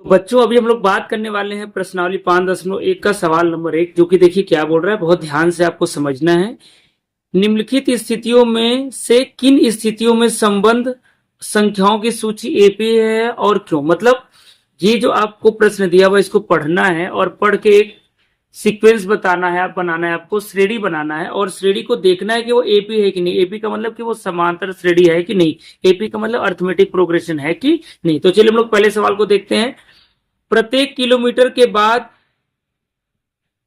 तो बच्चों अभी हम लोग बात करने वाले हैं प्रश्नावली 5.1 का सवाल नंबर 1, जो कि देखिए क्या बोल रहा है, बहुत ध्यान से आपको समझना है। निम्नलिखित स्थितियों में से किन स्थितियों में संबंध संख्याओं की सूची एपी है और क्यों? मतलब ये जो आपको प्रश्न दिया हुआ इसको पढ़ना है और पढ़ के एक सीक्वेंस बताना है, आप बनाना है, आपको श्रेणी बनाना है और श्रेणी को देखना है कि वो एपी है कि नहीं। एपी का मतलब कि वो समांतर श्रेणी है कि नहीं। एपी का मतलब अर्थमेटिक प्रोग्रेशन है कि नहीं। तो चलिए हम लोग पहले सवाल को देखते हैं। प्रत्येक किलोमीटर के बाद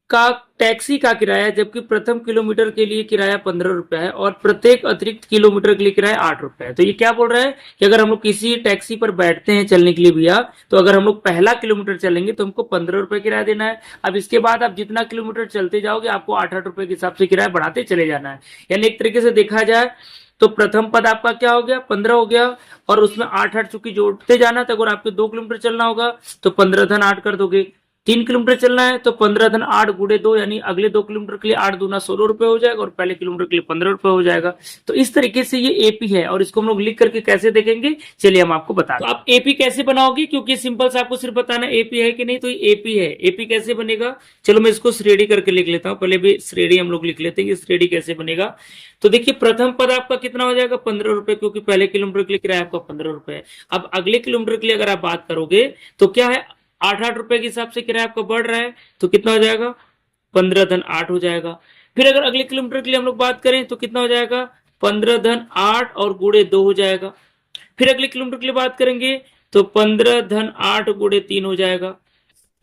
का टैक्सी का किराया, जबकि प्रथम किलोमीटर के लिए किराया 15 रुपया है और प्रत्येक अतिरिक्त किलोमीटर के लिए किराया 8 रुपया है। तो ये क्या बोल रहा है कि अगर हम लोग किसी टैक्सी पर बैठते हैं चलने के लिए भैया, तो अगर हम लोग पहला किलोमीटर चलेंगे तो हमको 15 रुपए किराया देना है। अब इसके बाद आप जितना किलोमीटर चलते जाओगे आपको 8-8 रुपए के हिसाब से किराया बढ़ाते चले जाना है। यानी एक तरीके से देखा जाए तो प्रथम पद आपका क्या हो गया, 15 हो गया और उसमें 8-8 चूंकि जोड़ते जाना था। अगर आपको 2 किलोमीटर चलना होगा तो 15 धन 8 कर दोगे। 3 किलोमीटर चलना है तो 15 धन 8 गुड़े 2, यानी अगले 2 किलोमीटर के लिए 8 दूना 16 रुपए हो जाएगा और पहले किलोमीटर के लिए 15 रुपए हो जाएगा। तो इस तरीके से ये एपी है और इसको हम लोग लिख करके कैसे देखेंगे, चलिए हम आपको बता दें। तो आप एपी कैसे बनाओगे, क्योंकि सिंपल से आपको सिर्फ बताना एपी है कि नहीं। तो ये एपी है। एपी कैसे बनेगा, चलो मैं इसको श्रेणी करके लिख लेता हूँ। पहले भी श्रेणी हम लोग लिख लेते हैं कि श्रेणी कैसे बनेगा। तो देखिए प्रथम पद आपका कितना हो जाएगा, 15 रुपए, क्योंकि पहले किलोमीटर के लिए किराया आपका 15 रुपए है। अब अगले किलोमीटर के लिए अगर आप बात करोगे तो क्या है, 8-8 रुपए के हिसाब से किराया आपका बढ़ रहा है तो कितना हो जाएगा, 15 धन 8 हो जाएगा। फिर अगर अगले किलोमीटर के लिए हम लोग बात करें तो कितना हो जाएगा, 15 धन 8 और गुड़े 2 हो जाएगा। फिर अगले किलोमीटर के लिए बात करेंगे तो 15 धन 8 गुड़े 3 हो जाएगा।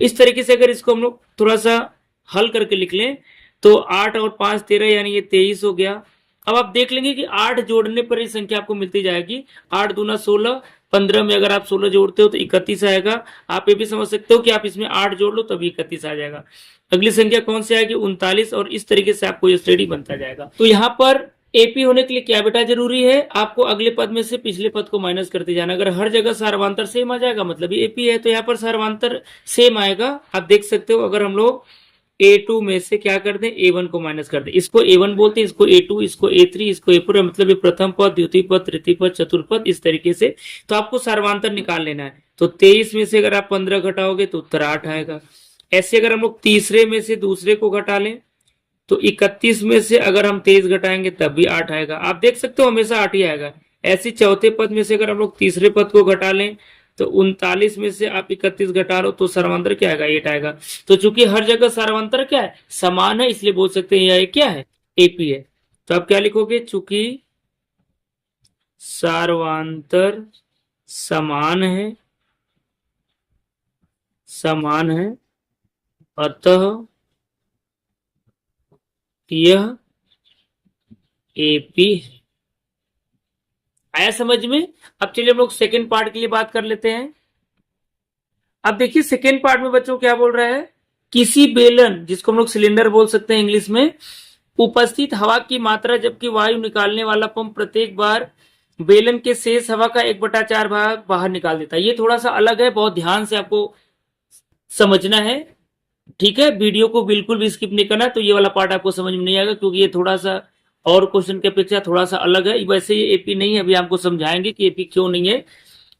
इस तरीके से अगर इसको हम लोग थोड़ा सा हल करके लिख लें तो 8 और 5 13, यानी ये 23 हो गया। अब आप देख लेंगे कि 8 जोड़ने पर ये संख्या आपको मिलती जाएगी। 8 दूना 16, 15 में अगर आप 16 जोड़ते हो तो 31 आएगा। आप ये भी समझ सकते हो कि आप इसमें 8 जोड़ लो तभी 31 आ जाएगा। अगली संख्या कौन सी आएगी, 39, और इस तरीके से आपको ये श्रेणी बनता जाएगा। तो यहाँ पर एपी होने के लिए क्या बेटा जरूरी है, आपको अगले पद में से पिछले पद को माइनस करते जाना। अगर हर जगह सार्वंतर सेम आ जाएगा मतलब ये एपी है। तो यहाँ पर सार्वंतर सेम आएगा, आप देख सकते हो। अगर हम लोग A2 में से क्या कर दें, A1 को माइनस कर दें, इसको A1 बोलते हैं, इसको A2, इसको A3, इसको A4, मतलब ये प्रथम पद, द्वितीय पद, तृतीय पद, चतुर्थ पद, इस तरीके से। तो आपको सार्वंतर निकाल लेना है। तो 23 में से अगर आप 15 घटाओगे तो उत्तर 8 आएगा। ऐसे अगर हम लोग तीसरे में से दूसरे को घटा लें तो 31 में से अगर हम 23 घटाएंगे तब भी 8 आएगा। आप देख सकते हो हमेशा 8 ही आएगा। ऐसे चौथे पद में से अगर हम लोग तीसरे पद को घटा लें तो 39 में से आप 31 घटा लो तो सर्वांतर क्या आएगा, 8 आएगा। तो चूंकि हर जगह सर्वांतर क्या है, समान है, इसलिए बोल सकते हैं यह क्या है, एपी है। तो आप क्या लिखोगे, चूंकि सर्वांतर समान है, समान है, अतः यह एपी है। आया समझ में। अब चलिए हम लोग सेकेंड पार्ट के लिए बात कर लेते हैं। अब देखिए सेकेंड पार्ट में बच्चों क्या बोल रहा है, किसी बेलन, जिसको हम लोग सिलेंडर बोल सकते हैं इंग्लिश में, उपस्थित हवा की मात्रा जबकि वायु निकालने वाला पंप प्रत्येक बार बेलन के शेष हवा का 1/4 भाग बाहर निकाल देता है। ये थोड़ा सा अलग है, बहुत ध्यान से आपको समझना है, ठीक है। वीडियो को बिल्कुल भी स्किप नहीं करना, तो ये वाला पार्ट आपको समझ में नहीं आएगा, क्योंकि ये थोड़ा सा और क्वेश्चन की अपेक्षा थोड़ा सा अलग है। वैसे ये एपी नहीं है, अभी आपको समझाएंगे कि एपी क्यों नहीं है।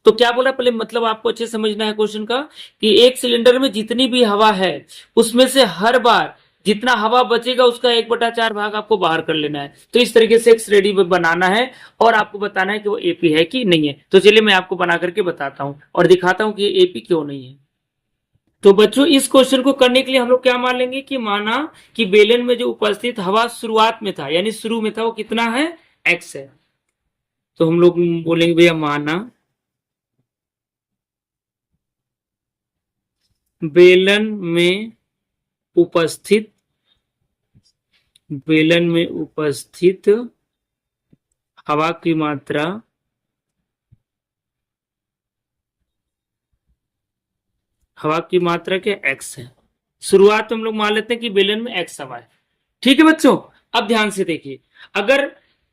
तो क्या बोला, पहले मतलब आपको अच्छे समझना है क्वेश्चन का, कि एक सिलेंडर में जितनी भी हवा है उसमें से हर बार जितना हवा बचेगा उसका 1/4 भाग आपको बाहर कर लेना है। तो इस तरीके से एक श्रेणी बनाना है और आपको बताना है कि वो एपी है कि नहीं है। तो चलिए मैं आपको बना करके बताता हूं और दिखाता हूं कि ये एपी क्यों नहीं है। तो बच्चों इस क्वेश्चन को करने के लिए हम लोग क्या मान लेंगे, कि माना कि बेलन में जो उपस्थित हवा शुरुआत में था, यानी शुरू में था, वो कितना है, एक्स है। तो हम लोग बोलेंगे भैया माना बेलन में उपस्थित, बेलन में उपस्थित हवा की मात्रा क्या एक्स है। शुरुआत में हम लोग मान लेते हैं कि बेलन में एक्स हवा है, ठीक है बच्चों। अब ध्यान से देखिए, अगर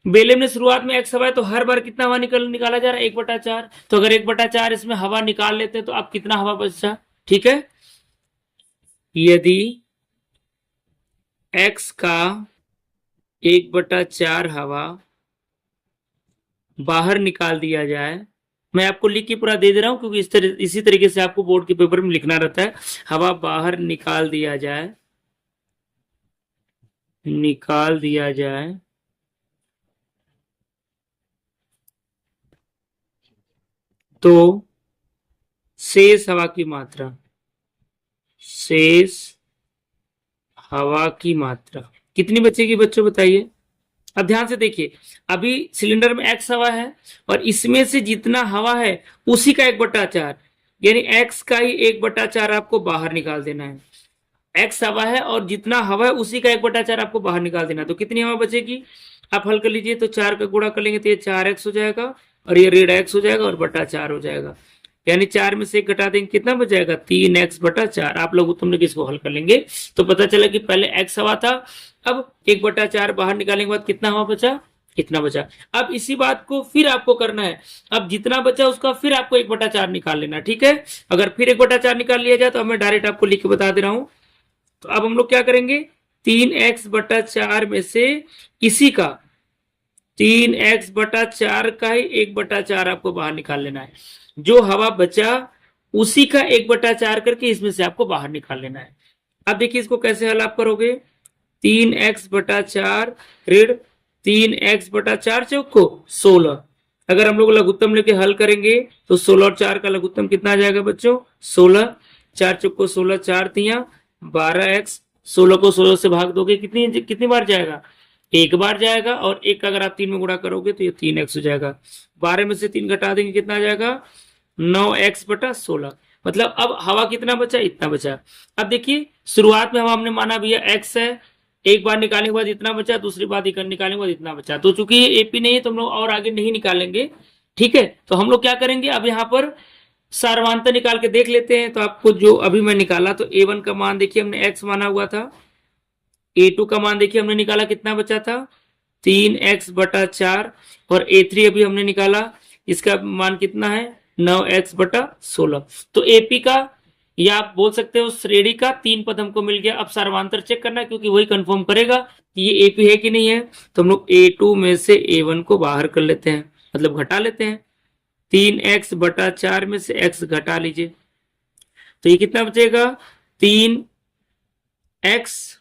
बेलन में शुरुआत में एक्स हवा है तो हर बार कितना हवा निकाला जा रहा है, 1/4। तो अगर 1/4 इसमें हवा निकाल लेते हैं तो अब कितना हवा बचा, ठीक है। यदि एक्स का 1/4 हवा बाहर निकाल दिया जाए, मैं आपको लिख के पूरा दे दे रहा हूं क्योंकि इसी तरीके से आपको बोर्ड के पेपर में लिखना रहता है। हवा बाहर निकाल दिया जाए, निकाल दिया जाए तो शेष हवा की मात्रा, शेष हवा की मात्रा कितनी बचेगी बच्चों बताइए। अब ध्यान से देखिए, अभी सिलेंडर में x हवा है और इसमें से जितना हवा है उसी का 1/4, यानी x का ही 1/4 आपको बाहर निकाल देना है। x हवा है और जितना हवा है उसी का 1/4 आपको बाहर निकाल देना है। तो कितनी हवा बचेगी, आप हल कर लीजिए। तो 4 का गुणा कर लेंगे तो ये 4x हो जाएगा और ये ऋण x हो जाएगा और बटा 4 हो जाएगा, यानी 4 में से 1 घटा देंगे कितना बच जाएगा, 3x/4। आप लोग तुमने किसको हल कर लेंगे। तो पता चला कि पहले x हवा था, अब 1/4 बाहर निकालने के बाद कितना हवा बचा, इतना बचा। अब इसी बात को फिर आपको करना है, अब जितना बचा उसका फिर आपको 1/4 निकाल लेना, ठीक है। अगर फिर 1/4 निकाल लिया जाए तो मैं डायरेक्ट आपको लिख के बता दे रहा हूं। तो अब हम लोग क्या करेंगे, 3x/4 में से इसी का 3x/4 का ही 1/4 आपको बाहर निकाल लेना है। जो हवा बचा उसी का 1/4 करके इसमें से आपको बाहर निकाल लेना है। अब देखिए इसको कैसे हल आप करोगे, 3x/4 ऋण 3x/4 चौक को 16। अगर हम लोग लघुत्तम लेके हल करेंगे तो 16 और 4 का लघुत्तम कितना आ जाएगा बच्चों, 16। 4 चौक को 16, 4 तिया 12x। 16 को 16 से भाग दोगे कितनी बार जाएगा, एक बार जाएगा। और एक अगर आप 3 में गुणा करोगे तो ये 3x हो जाएगा। 12 में से 3 घटा देंगे कितना आ जाएगा, 9x/16। मतलब अब हवा कितना बचा, इतना बचा। अब देखिए शुरुआत में हवा हमने माना भैया x है, एक बार निकालने के बाद इतना बचा, दूसरी बार निकालने के बाद इतना बचा। तो चूंकि ये एपी नहीं है तो हम लोग और आगे नहीं निकालेंगे, ठीक है। तो हम लोग क्या करेंगे, अब यहाँ पर सारवांतर निकाल के देख लेते हैं। तो आपको जो अभी मैं निकाला, तो a1 का मान देखिए हमने x माना हुआ था, a2 का मान देखिए हमने निकाला कितना बचा था, 3x/4। और a3 अभी हमने निकाला, इसका मान कितना है, 9x/16। तो एपी का, या आप बोल सकते हो श्रेणी का 3 पद हमको मिल गया। अब सारवांतर चेक करना है क्योंकि वही कंफर्म करेगा कि ये एपी है कि नहीं है। तो हम लोग a2 में से a1 को बाहर कर लेते हैं, मतलब घटा लेते हैं। 3x/4 में से x घटा लीजिए तो ये कितना बचेगा, 3x।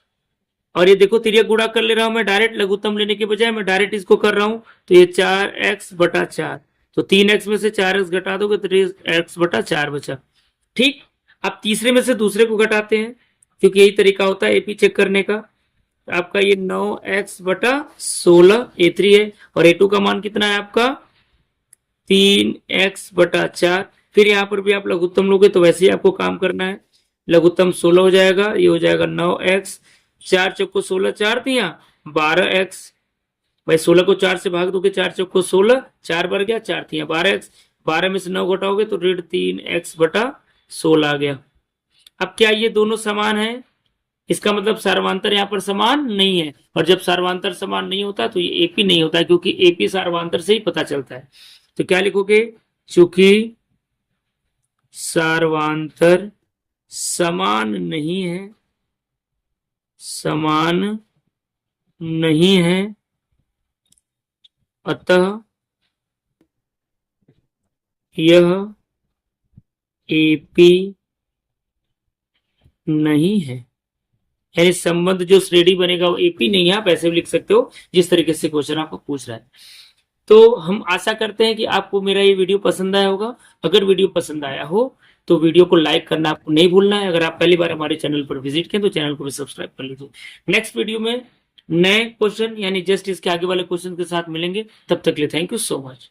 और ये देखो तिर्यक गुणा कर ले रहा हूं मैं, डायरेक्ट लघुत्तम लेने के बजाय मैं डायरेक्ट इसको कर रहा हूं। तो ये 4x/4, तो 3x में से 4x घटा दोगे तो 3x/4 बचा, ठीक। अब तीसरे में से दूसरे को घटाते हैं क्योंकि यही तरीका होता है एपी चेक करने का। आपका ये 9x/16 a3 है और a2 का मान कितना है आपका, 3x/4। फिर यहाँ पर भी आप लघुत्तम लोगे तो वैसे ही आपको काम करना है। लघुत्तम 16 हो जाएगा, ये हो जाएगा 9x। 4 चौक को 16, 4 दिया 12x। भाई 16 को 4 से भाग दोगे, 4 चौक को 16, 4 बढ़ गया, 4 दिया 12x। 12 में से 9 घटाओगे तो ऋण 3x/16 आ गया। अब क्या ये दोनों समान है, इसका मतलब सारवांतर यहाँ पर समान नहीं है। और जब सारवांतर समान नहीं होता तो ये एपी नहीं होता है, क्योंकि एपी सारवांतर से ही पता चलता है। तो क्या लिखोगे, चूंकि सारवांतर समान नहीं है, समान नहीं है, अतः यह एपी नहीं है। यानी संबंध जो श्रेणी बनेगा वो एपी नहीं है। आप ऐसे भी लिख सकते हो जिस तरीके से क्वेश्चन आपको पूछ रहा है। तो हम आशा करते हैं कि आपको मेरा ये वीडियो पसंद आया होगा। अगर वीडियो पसंद आया हो तो वीडियो को लाइक करना आपको नहीं भूलना है। अगर आप पहली बार हमारे चैनल पर विजिट करें तो चैनल को भी सब्सक्राइब कर लीजिए। नेक्स्ट वीडियो में नए क्वेश्चन यानी जस्ट इसके आगे वाले क्वेश्चन के साथ मिलेंगे। तब तक के लिए थैंक यू सो मच।